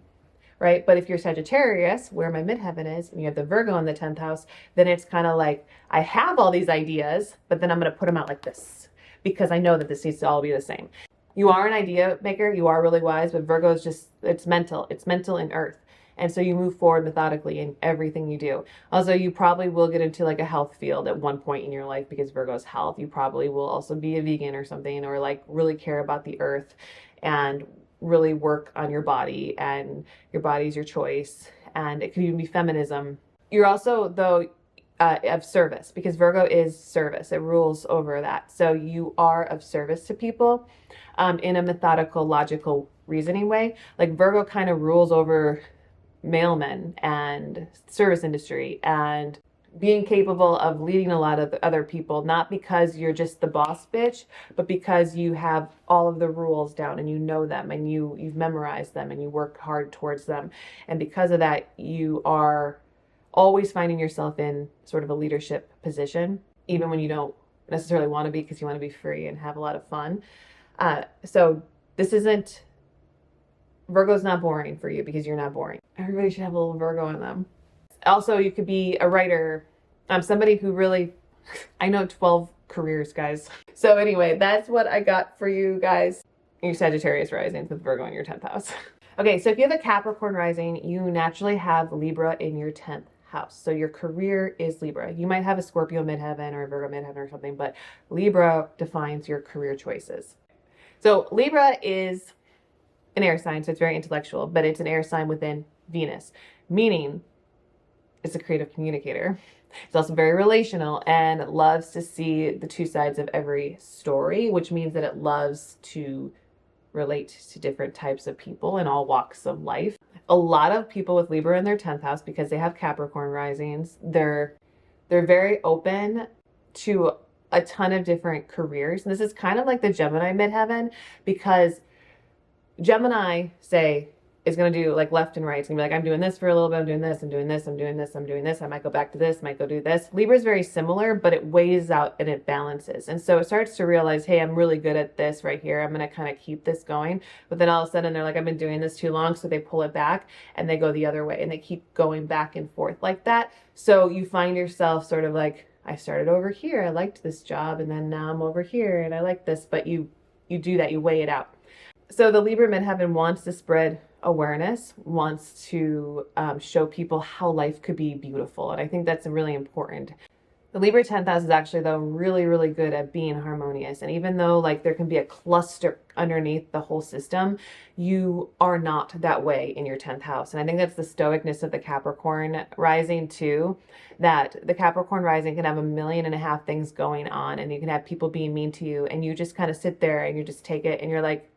[SPEAKER 1] right? But if you're Sagittarius, where my midheaven is, and you have the Virgo in the 10th house, then it's kind of like, I have all these ideas, but then I'm going to put them out like this because I know that this needs to all be the same. You are an idea maker. You are really wise, but Virgo is just, it's mental. It's mental in earth. And so you move forward methodically in everything you do. Also, you probably will get into like a health field at one point in your life because Virgo's health. You probably will also be a vegan or something, or like really care about the earth and really work on your body, and your body's your choice. And it could even be feminism. You're also, though, of service, because Virgo is service. It rules over that. So you are of service to people in a methodical, logical, reasoning way. Like Virgo kind of rules over mailmen and service industry and being capable of leading a lot of other people, not because you're just the boss bitch, but because you have all of the rules down and you know them and you've memorized them and you work hard towards them. And because of that, you are always finding yourself in sort of a leadership position, even when you don't necessarily want to be, because you want to be free and have a lot of fun. So this isn't, Virgo's not boring for you because you're not boring. Everybody should have a little Virgo in them. Also, you could be a writer, somebody who really, I know 12 careers, guys. So anyway, that's what I got for you guys. Your Sagittarius rising with Virgo in your 10th house. Okay, so if you have a Capricorn rising, you naturally have Libra in your 10th house. So your career is Libra. You might have a Scorpio midheaven or a Virgo midheaven or something, but Libra defines your career choices. So Libra is an air sign, so it's very intellectual, but it's an air sign within Venus, meaning it's a creative communicator. It's also very relational and loves to see the two sides of every story, which means that it loves to relate to different types of people in all walks of life. A lot of people with Libra in their 10th house, because they have Capricorn risings, they're very open to a ton of different careers. And this is kind of like the Gemini midheaven, because Gemini, say, is going to do like left and right. It's going to be like, I'm doing this for a little bit, I'm doing this, I'm doing this, I'm doing this, I'm doing this. I might go back to this, might go do this. Libra is very similar, but it weighs out and it balances. And so it starts to realize, hey, I'm really good at this right here. I'm going to kind of keep this going. But then all of a sudden they're like, I've been doing this too long. So they pull it back and they go the other way and they keep going back and forth like that. So you find yourself sort of like, I started over here, I liked this job, and then now I'm over here and I like this. But you do that, you weigh it out. So the Libra midheaven wants to spread awareness, wants to show people how life could be beautiful. And I think that's really important. The Libra 10th house is actually, though, really, really good at being harmonious. And even though like there can be a cluster underneath the whole system, you are not that way in your 10th house. And I think that's the stoicness of the Capricorn rising too, that the Capricorn rising can have 1.5 million things going on, and you can have people being mean to you, and you just kind of sit there and you just take it and you're like,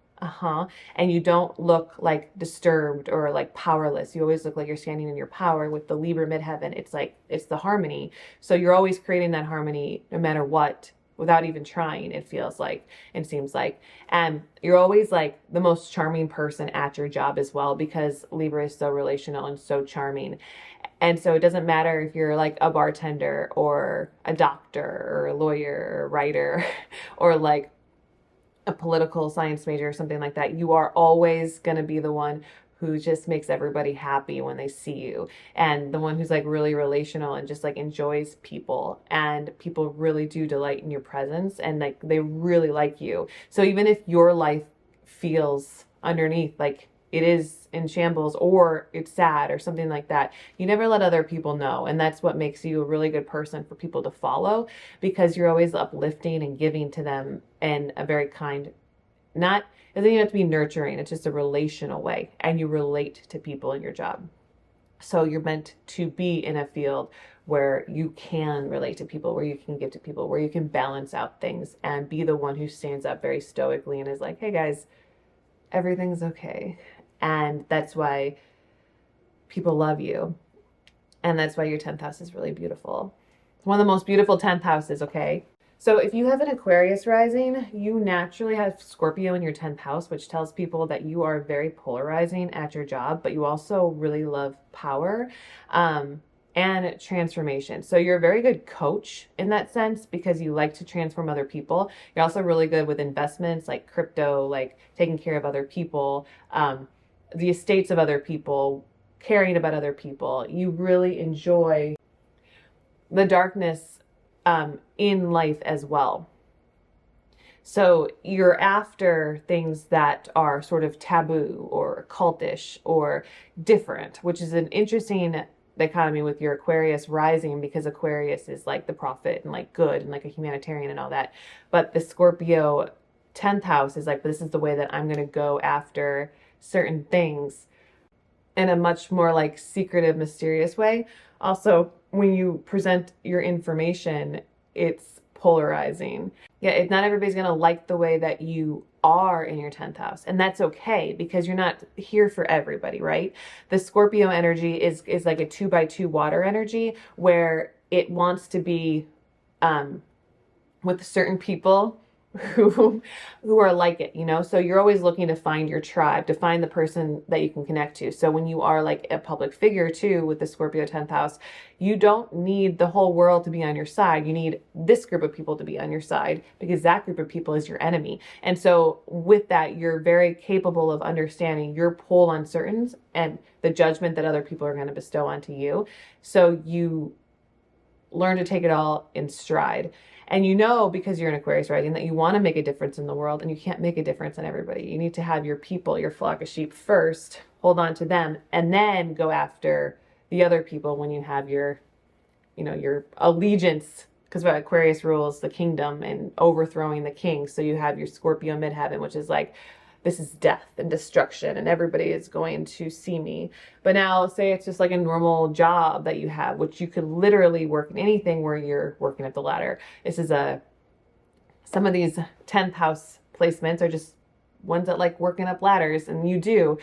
[SPEAKER 1] and you don't look like disturbed or like powerless. You always look like you're standing in your power. With the Libra midheaven, it's like, it's the harmony. So you're always creating that harmony no matter what, without even trying, it feels like, and seems like. And you're always like the most charming person at your job as well, because Libra is so relational and so charming. And so it doesn't matter if you're like a bartender or a doctor or a lawyer or a writer or like a political science major or something like that. You are always going to be the one who just makes everybody happy when they see you, and the one who's like really relational and just like enjoys people, and people really do delight in your presence, and like they really like you. So even if your life feels underneath like it is in shambles or it's sad or something like that, you never let other people know. And that's what makes you a really good person for people to follow, because you're always uplifting and giving to them in a very kind, not, it doesn't even have to be nurturing, it's just a relational way, and you relate to people in your job. So you're meant to be in a field where you can relate to people, where you can give to people, where you can balance out things and be the one who stands up very stoically and is like, hey guys, everything's okay. And that's why people love you. And that's why your 10th house is really beautiful. It's one of the most beautiful 10th houses, okay? So if you have an Aquarius rising, you naturally have Scorpio in your 10th house, which tells people that you are very polarizing at your job, but you also really love power and transformation. So you're a very good coach in that sense, because you like to transform other people. You're also really good with investments like crypto, like taking care of other people, the estates of other people, caring about other people. You really enjoy the darkness in life as well. So you're after things that are sort of taboo or cultish or different, which is an interesting dichotomy with your Aquarius rising, because Aquarius is like the prophet and like good and like a humanitarian and all that. But the Scorpio 10th house is like, this is the way that I'm going to go after certain things in a much more like secretive, mysterious way. Also, when you present your information, it's polarizing. Yeah, not everybody's going to like the way that you are in your 10th house. And that's okay, because you're not here for everybody, right? The Scorpio energy is like a 2x2 water energy, where it wants to be with certain people who are like it, you know? So you're always looking to find your tribe, to find the person that you can connect to. So when you are like a public figure too, with the Scorpio 10th house, you don't need the whole world to be on your side. You need this group of people to be on your side, because that group of people is your enemy. And so with that, you're very capable of understanding your pull on certain and the judgment that other people are going to bestow onto you. So you learn to take it all in stride. And you know, because you're an Aquarius rising, that you want to make a difference in the world, and you can't make a difference in everybody. You need to have your people, your flock of sheep first, hold on to them, and then go after the other people when you have your, you know, your allegiance, because Aquarius rules the kingdom and overthrowing the king. So you have your Scorpio midheaven, which is like, this is death and destruction, and everybody is going to see me. But now say it's just like a normal job that you have, which you could literally work in anything where you're working up the ladder. This is some of these 10th house placements are just ones that like working up ladders, and you do,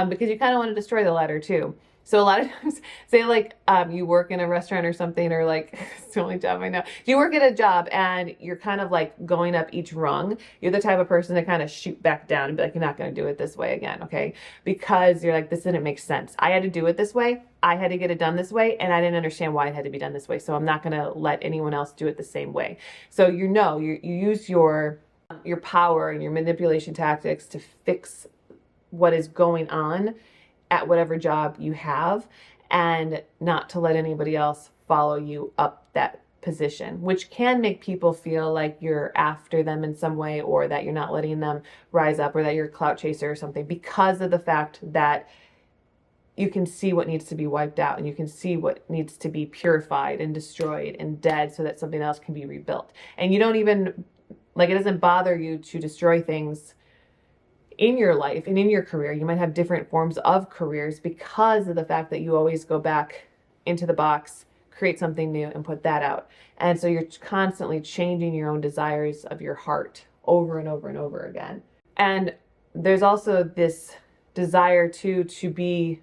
[SPEAKER 1] because you kind of want to destroy the ladder too. So a lot of times, say like you work in a restaurant or something, or like, it's the only job I know. You work at a job and you're kind of like going up each rung. You're the type of person to kind of shoot back down and be like, you're not going to do it this way again, okay? Because you're like, this didn't make sense. I had to do it this way. I had to get it done this way, and I didn't understand why it had to be done this way. So I'm not going to let anyone else do it the same way. So you use your power and your manipulation tactics to fix what is going on at whatever job you have, and not to let anybody else follow you up that position, which can make people feel like you're after them in some way, or that you're not letting them rise up, or that you're a clout chaser or something, because of the fact that you can see what needs to be wiped out, and you can see what needs to be purified and destroyed and dead, so that something else can be rebuilt. And you don't even, like, it doesn't bother you to destroy things in your life and in your career. You might have different forms of careers because of the fact that you always go back into the box, create something new, and put that out. And so you're constantly changing your own desires of your heart over and over and over again. And there's also this desire to be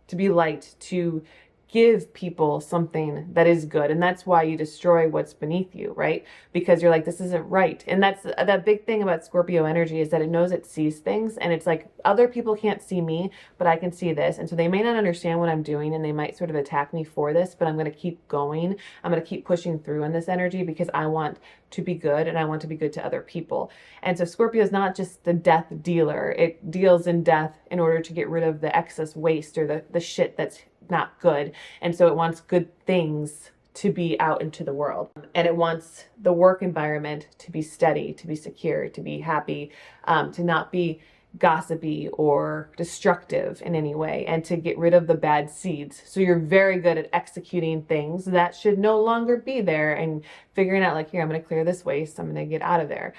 [SPEAKER 1] light, to give people something that is good. And that's why you destroy what's beneath you, right? Because you're like, this isn't right. And that's that big thing about Scorpio energy, is that it knows it sees things, and it's like, other people can't see me, but I can see this. And so they may not understand what I'm doing, and they might sort of attack me for this, but I'm going to keep going. I'm going to keep pushing through in this energy, because I want to be good, and I want to be good to other people. And so Scorpio is not just the death dealer. It deals in death in order to get rid of the excess waste, or the shit that's not good. And so it wants good things to be out into the world, and it wants the work environment to be steady, to be secure, to be happy, to not be gossipy or destructive in any way, and to get rid of the bad seeds. So you're very good at executing things that should no longer be there, and figuring out like, here, I'm going to clear this waste, I'm going to get out of there.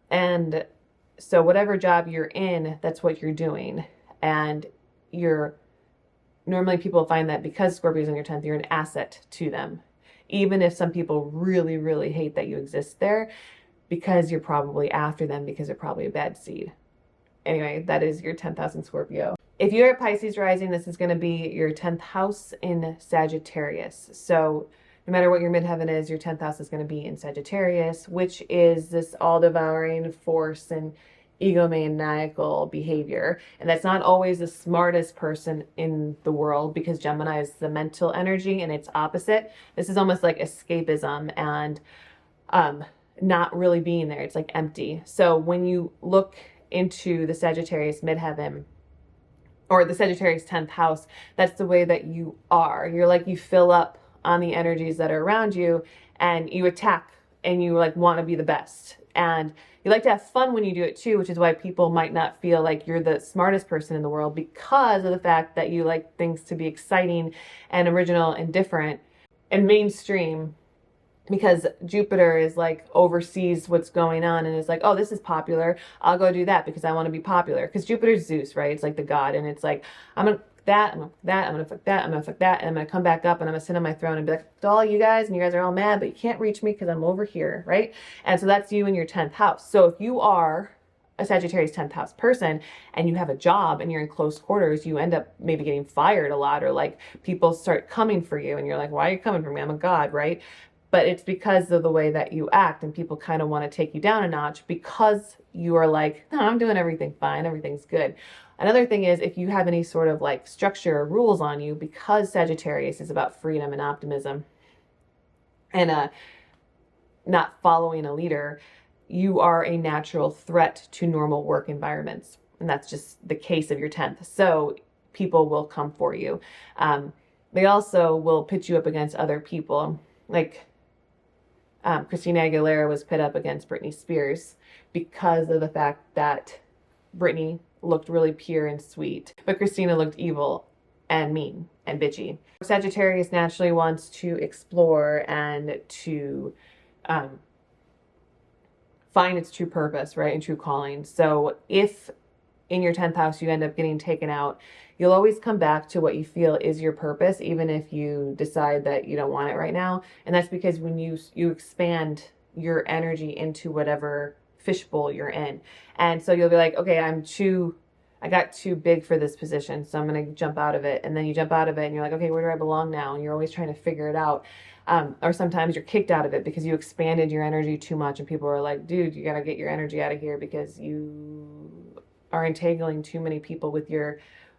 [SPEAKER 1] And so whatever job you're in, that's what you're doing. And normally people find that because Scorpio's in your 10th, you're an asset to them. Even if some people really, really hate that you exist there, because you're probably after them, because they're probably a bad seed. Anyway, that is your 10th house in Scorpio. If you're a Pisces rising, this is going to be your 10th house in Sagittarius. So no matter what your midheaven is, your 10th house is going to be in Sagittarius, which is this all-devouring force and egomaniacal behavior. And that's not always the smartest person in the world, because Gemini is the mental energy and it's opposite. This is almost like escapism and not really being there. It's like empty. So when you look into the Sagittarius midheaven, or the Sagittarius 10th house, that's the way that you are. You're like, you fill up on the energies that are around you, and you attack, and you like want to be the best. And you like to have fun when you do it too, which is why people might not feel like you're the smartest person in the world, because of the fact that you like things to be exciting and original and different and mainstream. Because Jupiter is like oversees what's going on and is like, oh, this is popular, I'll go do that because I want to be popular. Because Jupiter's Zeus, right? It's like the god, and it's like, I'm gonna that, I'm gonna fuck that, I'm gonna fuck that, I'm gonna fuck that, and I'm gonna come back up and I'm gonna sit on my throne and be like, to all you guys, and you guys are all mad, but you can't reach me because I'm over here, right? And so that's you in your 10th house. So if you are a Sagittarius 10th house person and you have a job and you're in close quarters, you end up maybe getting fired a lot, or like people start coming for you and you're like, why are you coming for me? I'm a god, right? But it's because of the way that you act, and people kind of want to take you down a notch because you are like, no, I'm doing everything fine, everything's good. Another thing is, if you have any sort of like structure or rules on you, because Sagittarius is about freedom and optimism and not following a leader, you are a natural threat to normal work environments. And that's just the case of your 10th. So people will come for you. They also will pit you up against other people. Like, Christina Aguilera was pit up against Britney Spears because of the fact that Britney looked really pure and sweet, but Christina looked evil and mean and bitchy. Sagittarius naturally wants to explore and to find its true purpose, right, and true calling. So if in your 10th house you end up getting taken out, you'll always come back to what you feel is your purpose, even if you decide that you don't want it right now. And that's because when you expand your energy into whatever fishbowl you're in. And so you'll be like, okay, I got too big for this position, so I'm going to jump out of it. And then you jump out of it and you're like, okay, where do I belong now? And you're always trying to figure it out. Or sometimes you're kicked out of it because you expanded your energy too much and people are like, dude, you got to get your energy out of here because you are entangling too many people with your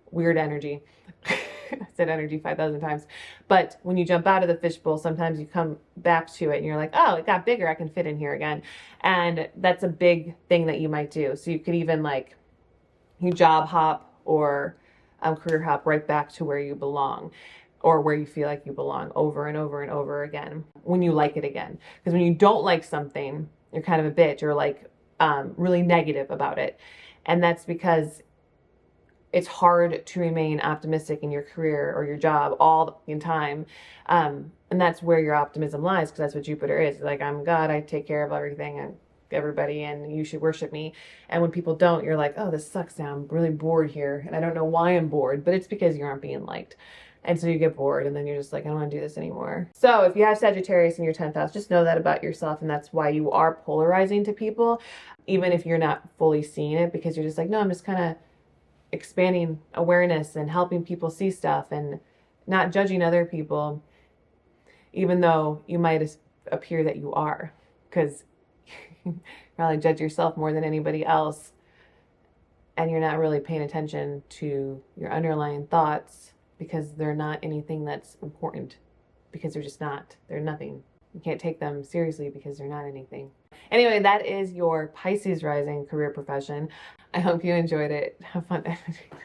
[SPEAKER 1] weird energy. I said energy 5,000 times. But when you jump out of the fishbowl, sometimes you come back to it and you're like, oh, it got bigger, I can fit in here again. And that's a big thing that you might do. So you could even like, you job hop or career hop right back to where you belong, or where you feel like you belong, over and over and over again when you like it again. Because when you don't like something, you're kind of a bitch, or like really negative about it. And that's because it's hard to remain optimistic in your career or your job all the time. And that's where your optimism lies, because that's what Jupiter is. Like, I'm God, I take care of everything and everybody, and you should worship me. And when people don't, you're like, oh, this sucks now. I'm really bored here. And I don't know why I'm bored, but it's because you aren't being liked. And so you get bored, and then you're just like, I don't want to do this anymore. So if you have Sagittarius in your 10th house, just know that about yourself. And that's why you are polarizing to people, even if you're not fully seeing it, because you're just like, no, I'm just kind of expanding awareness and helping people see stuff and not judging other people, even though you might appear that you are, because you probably judge yourself more than anybody else, and you're not really paying attention to your underlying thoughts because they're not anything that's important, because they're just not. They're nothing. You can't take them seriously because they're not anything. Anyway, that is your Pisces rising career profession. I hope you enjoyed it. Have fun editing.